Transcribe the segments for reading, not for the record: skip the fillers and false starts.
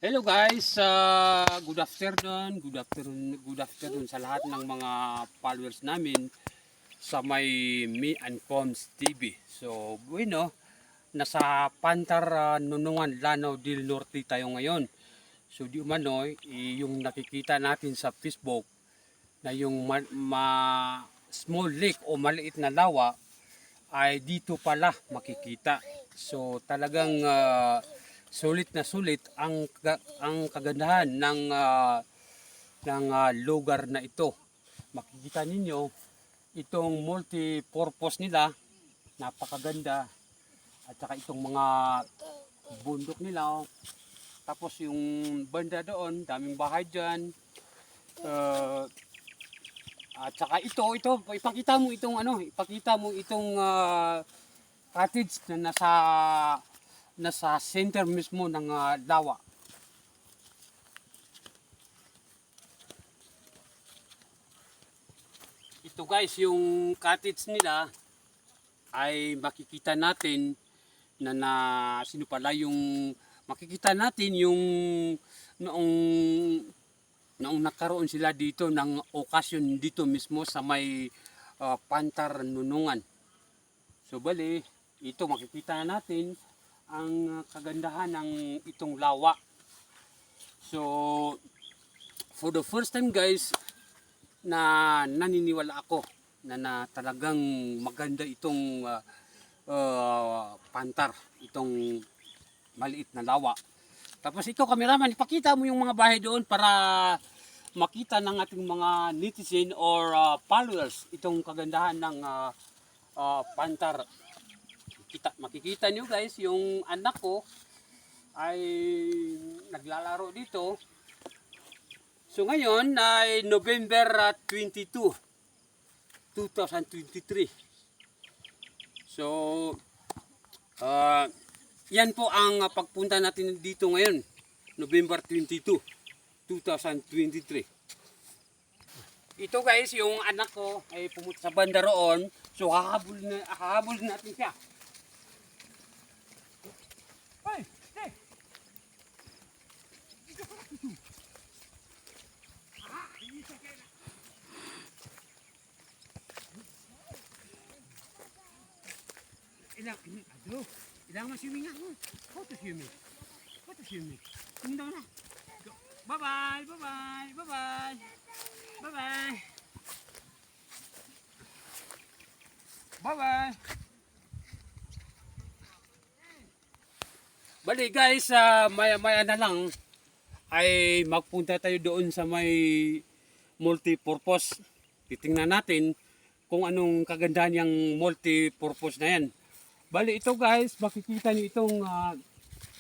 Hello guys, good afternoon, good afternoon sa lahat ng mga followers namin sa may Me and Coms TV. So, bueno, nasa Pantar Nunungan, Lanao del Norte tayo ngayon. So, di umano, yung nakikita natin sa Facebook na yung small lake o maliit na lawa ay dito pala makikita. So, talagang sulit na sulit ang kagandahan ng lugar na ito. Makikita ninyo itong multi-purpose nila, napakaganda, at saka itong mga bundok nila. Tapos yung banda doon, daming bahay dyan. At saka ito, ipakita mo itong cottage na nasa center mismo ng lawa. Ito guys, yung cottage nila ay makikita natin sino pala yung makikita natin yung noong nagkaroon sila dito ng okasyon dito mismo sa may Pantar Nunungan. So bali, ito makikita natin ang kagandahan ng itong lawa. So for the first time guys, na naniniwala ako na talagang maganda itong Pantar, itong maliit na lawa. Tapos ikaw cameraman, ipakita mo yung mga bahay doon para makita ng ating mga netizen or followers itong kagandahan ng Pantar. Makikita nyo guys, yung anak ko ay naglalaro dito. So ngayon ay November 22, 2023. So yan po ang pagpunta natin dito ngayon, November 22, 2023. Ito guys, yung anak ko ay pumunta sa banda roon. So hahabol natin siya. Hey, hey. Ilang ma-swimming ako. How to swimming? How to swimming? Tumunda na. Bye-bye, bye-bye, bye-bye. Bye-bye. Bye-bye. Bali guys, maya-maya na lang ay magpunta tayo doon sa may multi-purpose. Titingnan natin kung anong kagandahan yung multi-purpose na yan. Bali ito guys, makikita niyo itong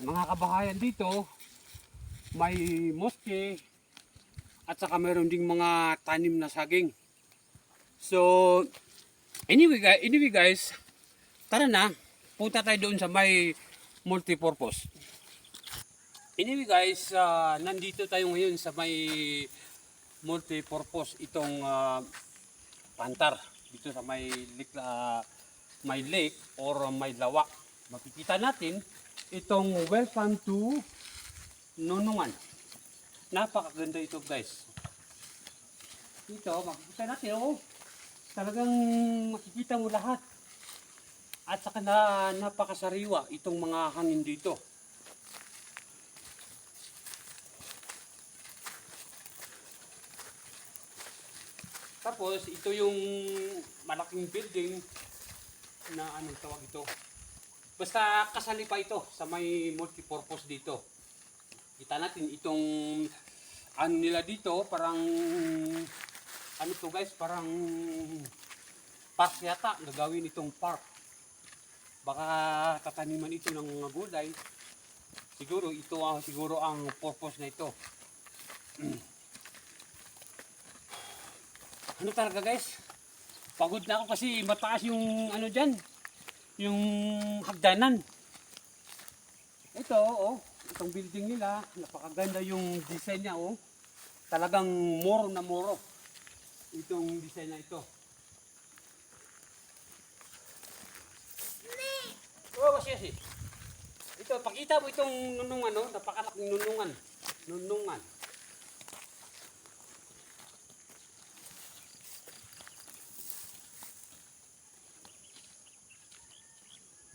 mga kabahayan dito. May moske at saka mayroon ding mga tanim na saging. So anyway guys, tara na, punta tayo doon sa may multi-purpose. Anyway guys, nandito tayo ngayon sa may multi-purpose itong Pantar dito sa may lake or may lawa. Makikita natin itong welcome to Nunungan. Napakaganda ito guys. Dito makikita natin talagang makikita mo lahat. At saka napakasariwa itong mga hangin dito. Tapos ito yung malaking building na anong tawag ito. Basta kasali pa ito sa may multipurpose dito. Kita natin itong ano nila dito, parang ano to guys, parang park yata, gagawin itong park. Baka tataniman ito ng mga gulay. Siguro ito siguro ang purpose na ito. Ano talaga guys? Pagod na ako kasi mataas yung ano diyan, yung hagdanan. Ito itong building nila, napakaganda yung design niya Talagang moro na moro itong design na ito. Kasi ito, pakita mo itong nunungan, napakalaking nunungan. Nunungan.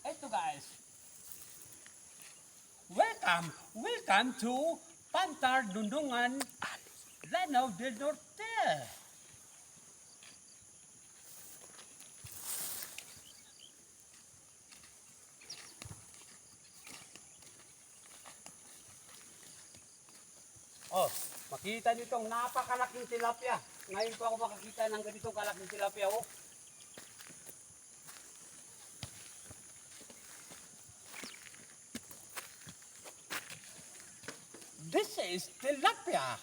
Ito guys. Welcome to Pantar Dundungan, Lanao del Norte. Oh, makita niyo itong napakalaking tilapia. Ngayon po ako makakita ng ganitong kalaking tilapia. Oh. This is tilapia.